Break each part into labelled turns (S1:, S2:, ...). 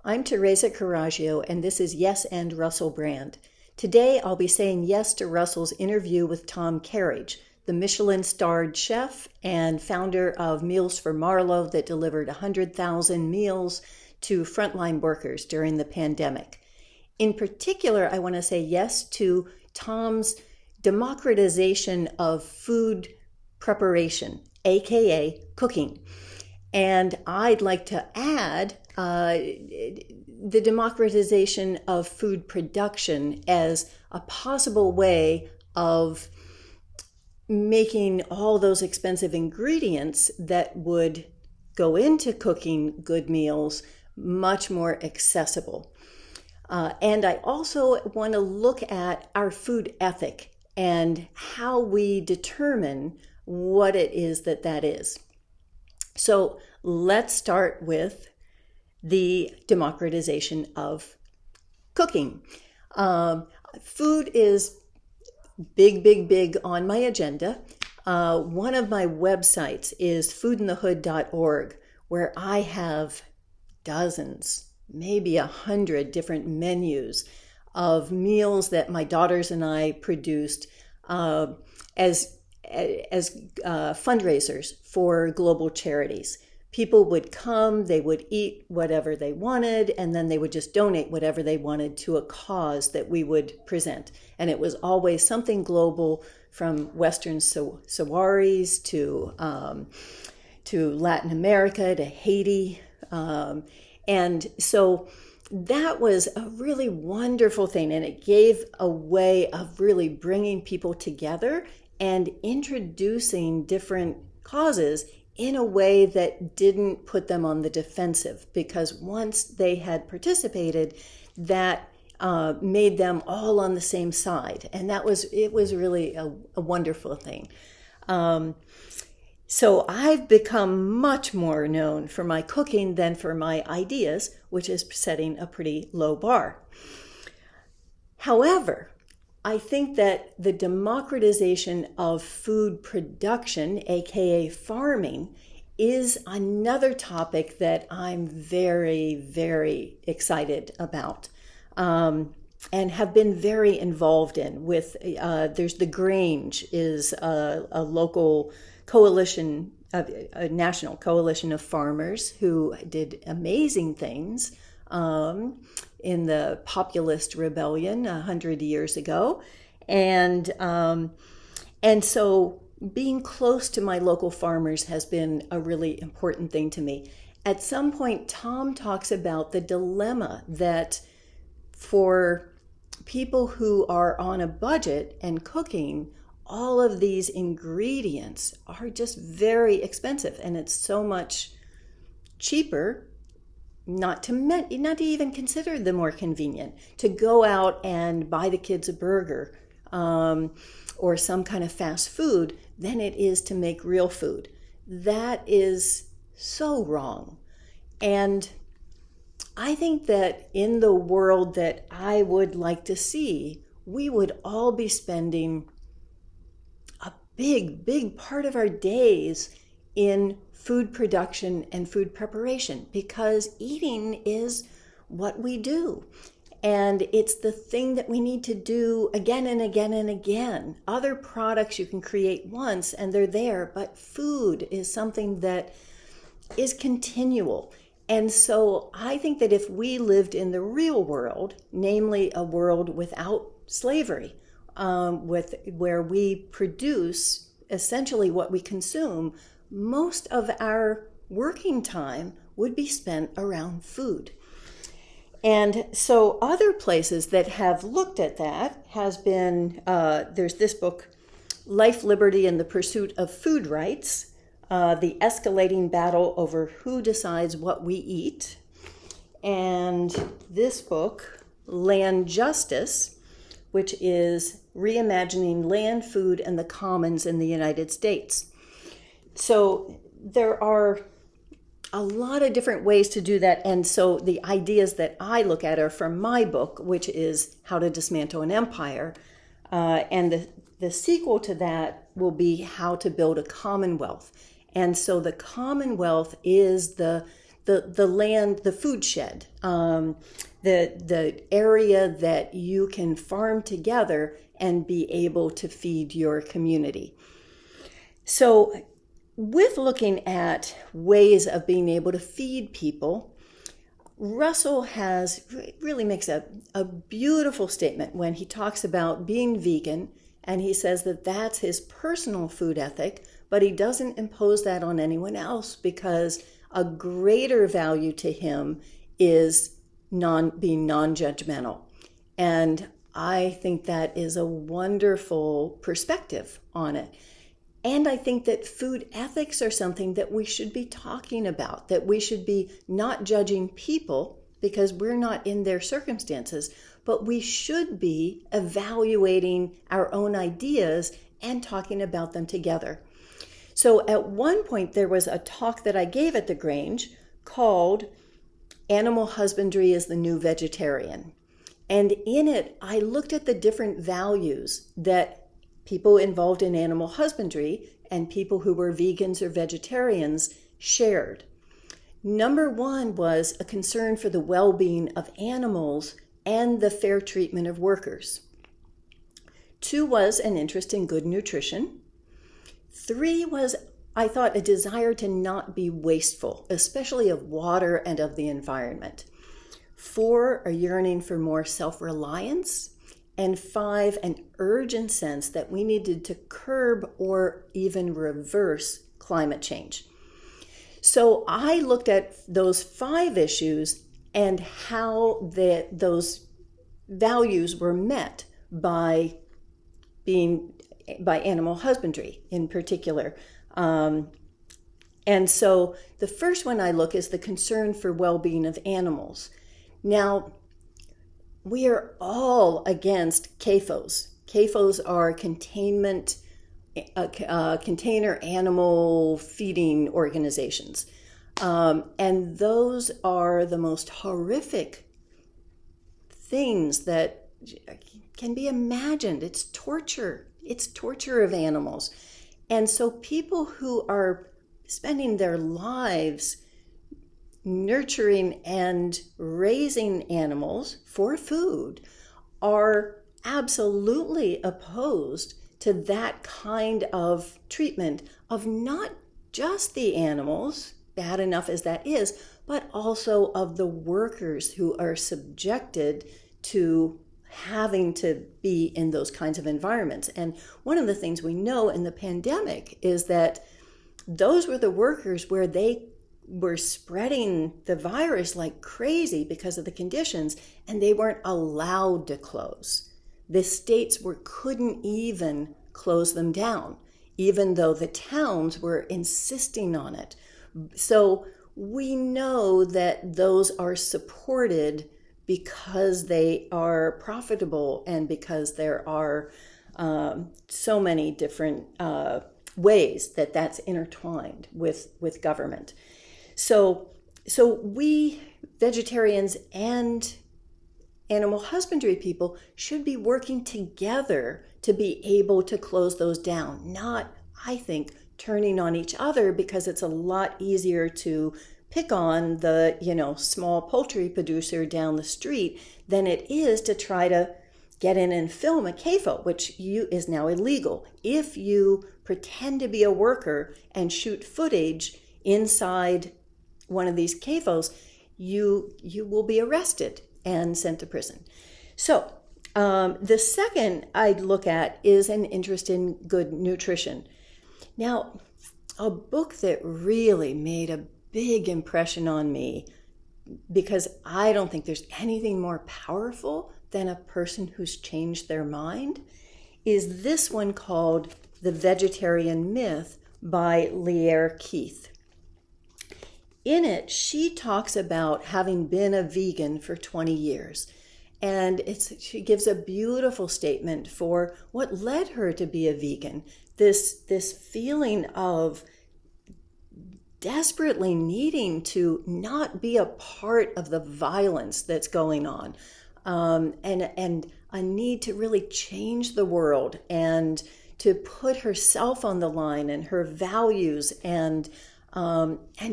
S1: I'm Teresa Carraggio, and this is Yes and Russell Brand. Today, I'll be saying yes to Russell's interview with Tom Kerridge, the Michelin-starred chef and founder of Meals for Marlowe that delivered 100,000 meals to frontline workers during the pandemic. In particular, I want to say yes to Tom's democratization of food preparation, aka cooking. And I'd like to add the democratization of food production as a possible way of making all those expensive ingredients that would go into cooking good meals much more accessible. And I also want to look at our food ethic and how we determine what it is that is. So let's start with the democratization of cooking. Food is big on my agenda. One of my websites is foodinthehood.org, where I have dozens, maybe 100 different menus of meals that my daughters and I produced as fundraisers for global charities. People would come, they would eat whatever they wanted, and then they would just donate whatever they wanted to a cause that we would present. And it was always something global, from Western sawaris to Latin America to Haiti. And so that was a really wonderful thing, and it gave a way of really bringing people together and introducing different causes in a way that didn't put them on the defensive, because once they had participated, that made them all on the same side. And it was really a wonderful thing. So I've become much more known for my cooking than for my ideas, which is setting a pretty low bar. However, I think that the democratization of food production, aka farming, is another topic that I'm very excited about, and have been very involved in. With there's the Grange, is a local coalition, a national coalition of farmers who did amazing things in the populist rebellion 100 years ago. And so being close to my local farmers has been a really important thing to me. At some point, Tom talks about the dilemma that for people who are on a budget and cooking, all of these ingredients are just very expensive, and it's so much cheaper not to even consider the more convenient to go out and buy the kids a burger or some kind of fast food than it is to make real food. That is so wrong. And I think that in the world that I would like to see, we would all be spending a big part of our days in food production and food preparation, because eating is what we do. And it's the thing that we need to do again and again and again. Other products you can create once and they're there, but food is something that is continual. And so I think that if we lived in the real world, namely a world without slavery, where we produce essentially what we consume, most of our working time would be spent around food. And so other places that have looked at that has been, there's this book, Life, Liberty, and the Pursuit of Food Rights, the escalating battle over who decides what we eat. And this book, Land Justice, which is reimagining land, food, and the commons in the United States. So there are a lot of different ways to do that. And so the ideas that I look at are from my book, which is How to Dismantle an Empire. And the sequel to that will be How to Build a Commonwealth. And so the Commonwealth is the the land, the food shed, the area that you can farm together and be able to feed your community. So with looking at ways of being able to feed people, Russell really makes a beautiful statement when he talks about being vegan, and he says that that's his personal food ethic, but he doesn't impose that on anyone else because a greater value to him is being non-judgmental. And I think that is a wonderful perspective on it. And I think that food ethics are something that we should be talking about, that we should be not judging people because we're not in their circumstances, but we should be evaluating our own ideas and talking about them together. So at one point, there was a talk that I gave at the Grange called Animal Husbandry is the New Vegetarian. And in it, I looked at the different values that people involved in animal husbandry and people who were vegans or vegetarians shared. Number one was a concern for the well-being of animals and the fair treatment of workers. 2 was an interest in good nutrition. 3 was, I thought, a desire to not be wasteful, especially of water and of the environment. 4, a yearning for more self-reliance. And 5, an urgent sense that we needed to curb or even reverse climate change. So I looked at those 5 issues and how those values were met by animal husbandry in particular. And so the first one I look is the concern for well-being of animals. Now, we are all against CAFOs. CAFOs are container animal feeding organizations. And those are the most horrific things that can be imagined. It's torture. It's torture of animals. And so people who are spending their lives nurturing and raising animals for food are absolutely opposed to that kind of treatment of not just the animals, bad enough as that is, but also of the workers who are subjected to having to be in those kinds of environments. And one of the things we know in the pandemic is that those were the workers where they were spreading the virus like crazy because of the conditions, and they weren't allowed to close. The states couldn't even close them down, even though the towns were insisting on it. So we know that those are supported because they are profitable and because there are so many different ways that that's intertwined with government. So we vegetarians and animal husbandry people should be working together to be able to close those down, not, I think, turning on each other, because it's a lot easier to pick on the, small poultry producer down the street than it is to try to get in and film a CAFO, which is now illegal. If you pretend to be a worker and shoot footage inside one of these CAFOs, you will be arrested and sent to prison. So the second I'd look at is an interest in good nutrition. Now, a book that really made a big impression on me, because I don't think there's anything more powerful than a person who's changed their mind, is this one called The Vegetarian Myth by Lear Keith. In it, she talks about having been a vegan for 20 years. And she gives a beautiful statement for what led her to be a vegan. This feeling of desperately needing to not be a part of the violence that's going on, and a need to really change the world and to put herself on the line and her values and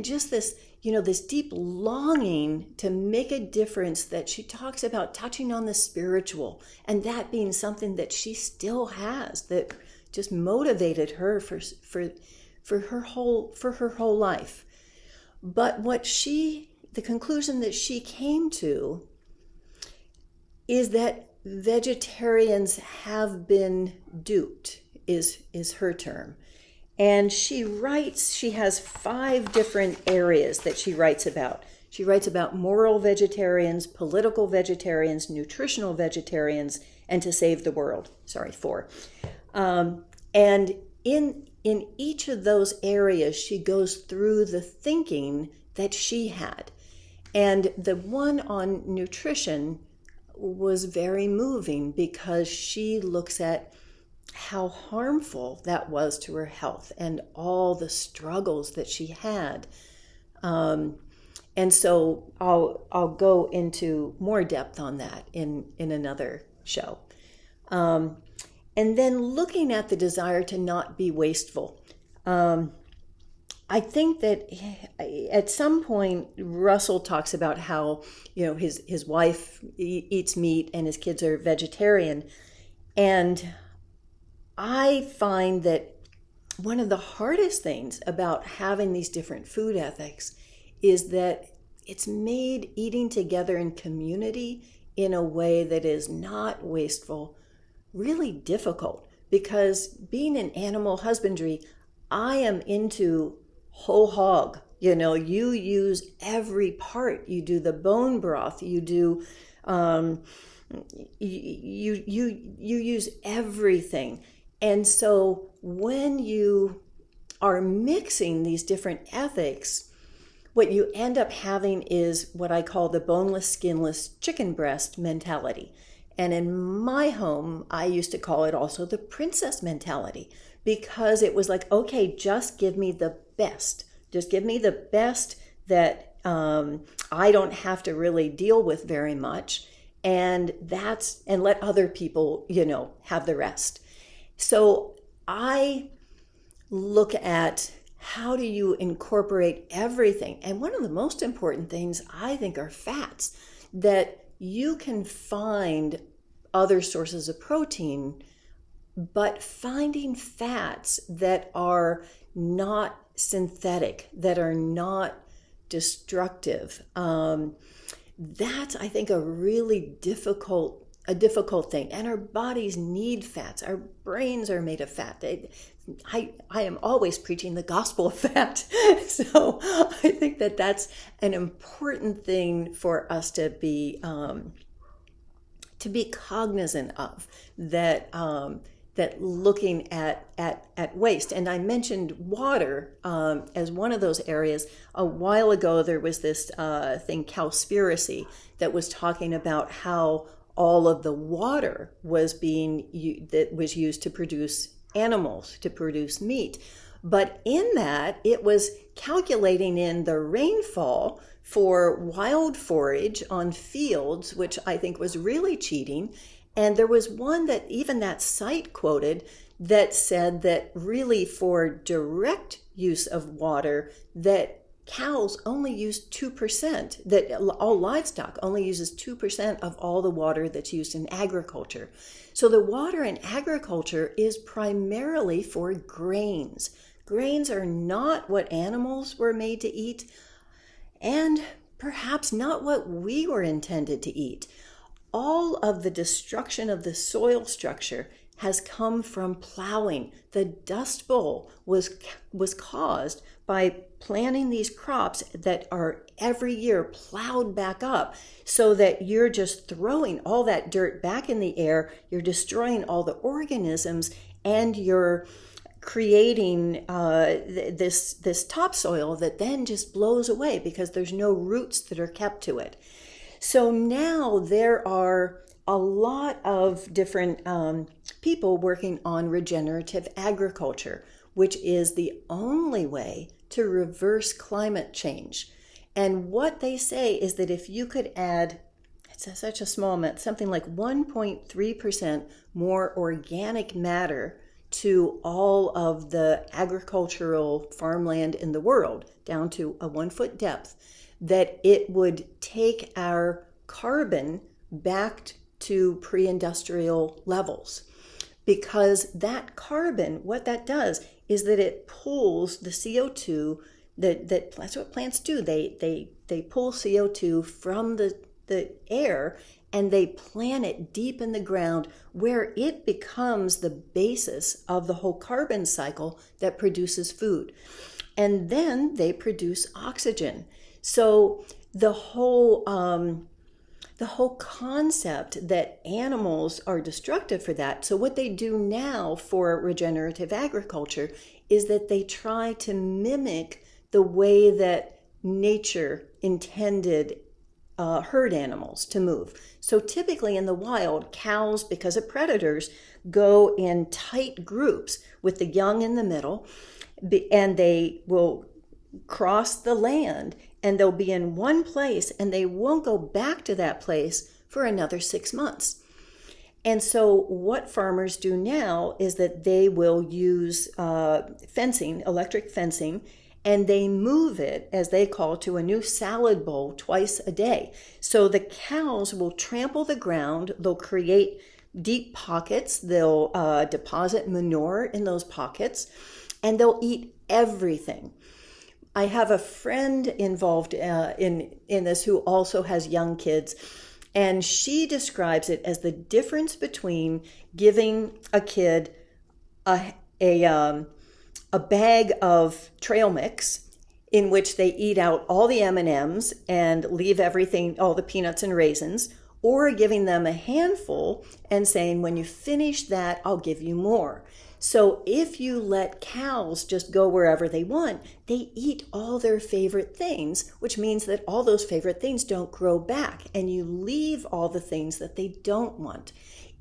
S1: just this this deep longing to make a difference, that she talks about touching on the spiritual, and that being something that she still has, that just motivated her for her whole life. But the conclusion that she came to is that vegetarians have been duped, is her term. And she has 5 different areas that she writes about. She writes about moral vegetarians, political vegetarians, nutritional vegetarians, and to save the world. 4. And in each of those areas, she goes through the thinking that she had. And the one on nutrition was very moving, because she looks at how harmful that was to her health and all the struggles that she had. And so I'll go into more depth on that in another show. And then looking at the desire to not be wasteful. I think that at some point Russell talks about how, his wife eats meat and his kids are vegetarian. And I find that one of the hardest things about having these different food ethics is that it's made eating together in community in a way that is not wasteful really difficult. Because being in animal husbandry, I am into whole hog. You use every part. You do the bone broth. You do you use everything. And so when you are mixing these different ethics, what you end up having is what I call the boneless, skinless chicken breast mentality. And in my home, I used to call it also the princess mentality, because it was like, okay, just give me the best. Just give me the best that I don't have to really deal with very much. And let other people, have the rest. So I look at how do you incorporate everything? And one of the most important things I think are fats, that you can find other sources of protein, but finding fats that are not synthetic, that are not destructive, that's, I think, a really difficult thing. And our bodies need fats. Our brains are made of fat. I am always preaching the gospel of fat. So I think that that's an important thing for us to be cognizant of, that looking at waste. And I mentioned water as one of those areas. A while ago, there was this thing, Cowspiracy, that was talking about how all of the water was used to produce animals, to produce meat. But in that, it was calculating in the rainfall for wild forage on fields, which I think was really cheating. And there was one that even that site quoted that said that really for direct use of water, that cows only use 2%, that all livestock only uses 2% of all the water that's used in agriculture. So the water in agriculture is primarily for grains. Grains are not what animals were made to eat, and perhaps not what we were intended to eat. All of the destruction of the soil structure has come from plowing. The Dust Bowl was caused by planting these crops that are every year plowed back up, so that you're just throwing all that dirt back in the air, you're destroying all the organisms, and you're creating this topsoil that then just blows away because there's no roots that are kept to it. So now there are a lot of different people working on regenerative agriculture, which is the only way to reverse climate change. And what they say is that if you could add, it's such a small amount, something like 1.3% more organic matter to all of the agricultural farmland in the world down to a 1 foot depth, that it would take our carbon back to pre-industrial levels. Because that carbon, what that does is that it pulls the CO2, that's what plants do. They pull CO2 from the air, and they plant it deep in the ground where it becomes the basis of the whole carbon cycle that produces food. And then they produce oxygen. So the whole concept that animals are destructive for that. So what they do now for regenerative agriculture is that they try to mimic the way that nature intended herd animals to move. So typically in the wild, cows, because of predators, go in tight groups with the young in the middle, and they will cross the land, and they'll be in one place, and they won't go back to that place for another 6 months. And so what farmers do now is that they will use fencing, electric fencing, and they move it, as they call, to a new salad bowl twice a day. So the cows will trample the ground, they'll create deep pockets, they'll deposit manure in those pockets, and they'll eat everything. I have a friend involved in this who also has young kids, and she describes it as the difference between giving a kid a bag of trail mix in which they eat out all the M&Ms and leave everything, all the peanuts and raisins, or giving them a handful and saying, when you finish that, I'll give you more. So if you let cows just go wherever they want, they eat all their favorite things, which means that all those favorite things don't grow back, and you leave all the things that they don't want.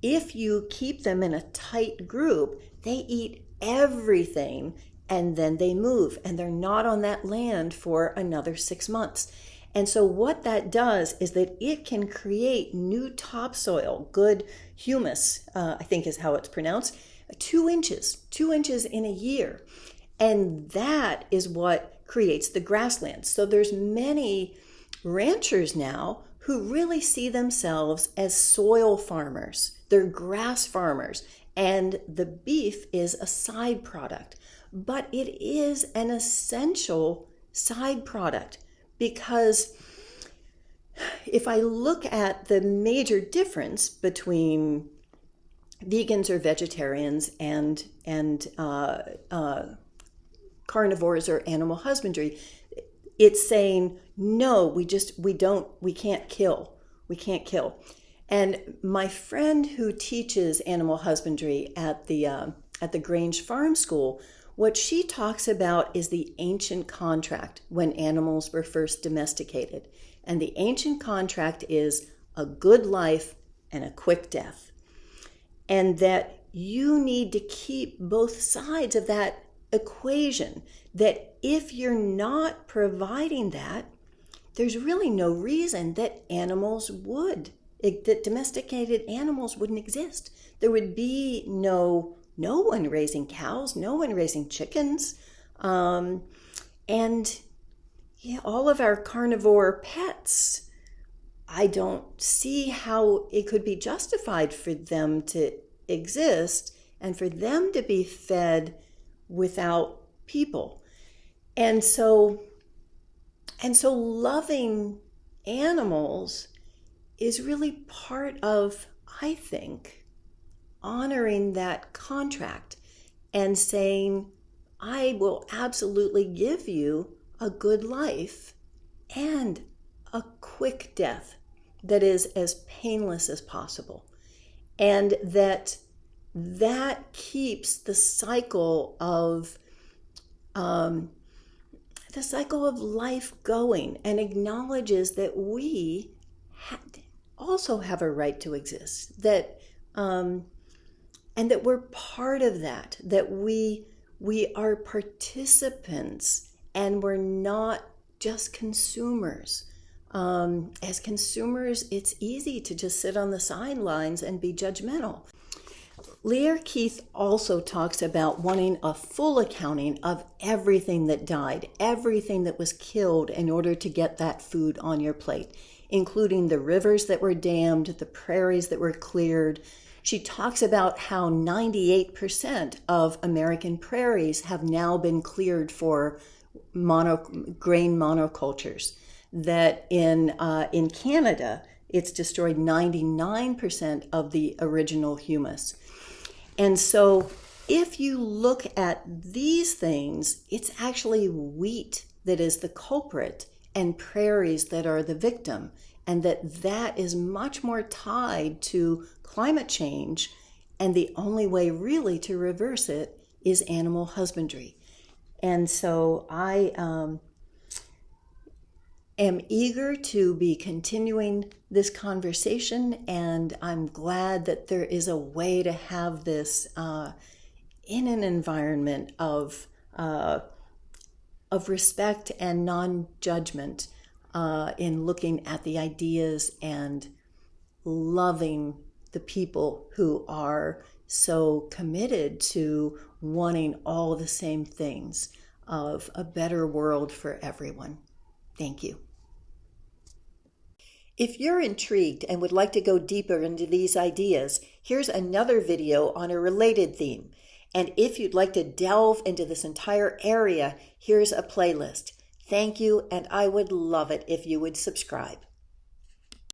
S1: If you keep them in a tight group, they eat everything, and then they move, and they're not on that land for another 6 months. And so what that does is that it can create new topsoil, good humus, I think is how it's pronounced, 2 inches in a year. And that is what creates the grasslands. So there's many ranchers now who really see themselves as soil farmers. They're grass farmers. And the beef is a side product, but it is an essential side product, because if I look at the major difference between vegans or vegetarians and carnivores or animal husbandry, it's saying, no, we can't kill. And my friend who teaches animal husbandry at the Grange Farm School, what she talks about is the ancient contract when animals were first domesticated. And the ancient contract is a good life and a quick death. And that you need to keep both sides of that equation, that if you're not providing that, there's really no reason that that domesticated animals wouldn't exist. There would be no one raising cows, no one raising chickens. And all of our carnivore pets, I don't see how it could be justified for them to exist and for them to be fed without people. And so loving animals is really part of, I think, honoring that contract and saying, I will absolutely give you a good life and a quick death that is as painless as possible. And that keeps the cycle of life going, and acknowledges that we also have a right to exist, that and that we're part of that we are participants, and we're not just consumers. As consumers, it's easy to just sit on the sidelines and be judgmental. Lear Keith also talks about wanting a full accounting of everything that died, everything that was killed in order to get that food on your plate, including the rivers that were dammed, the prairies that were cleared. She talks about how 98% of American prairies have now been cleared for grain monocultures. That in Canada, it's destroyed 99% of the original humus. And so if you look at these things, it's actually wheat that is the culprit and prairies that are the victim, and that is much more tied to climate change, and the only way really to reverse it is animal husbandry. And so I am eager to be continuing this conversation, and I'm glad that there is a way to have this in an environment of respect and non-judgment in looking at the ideas and loving the people who are so committed to wanting all the same things of a better world for everyone. Thank you. If you're intrigued and would like to go deeper into these ideas, here's another video on a related theme. And if you'd like to delve into this entire area, here's a playlist. Thank you, and I would love it if you would subscribe.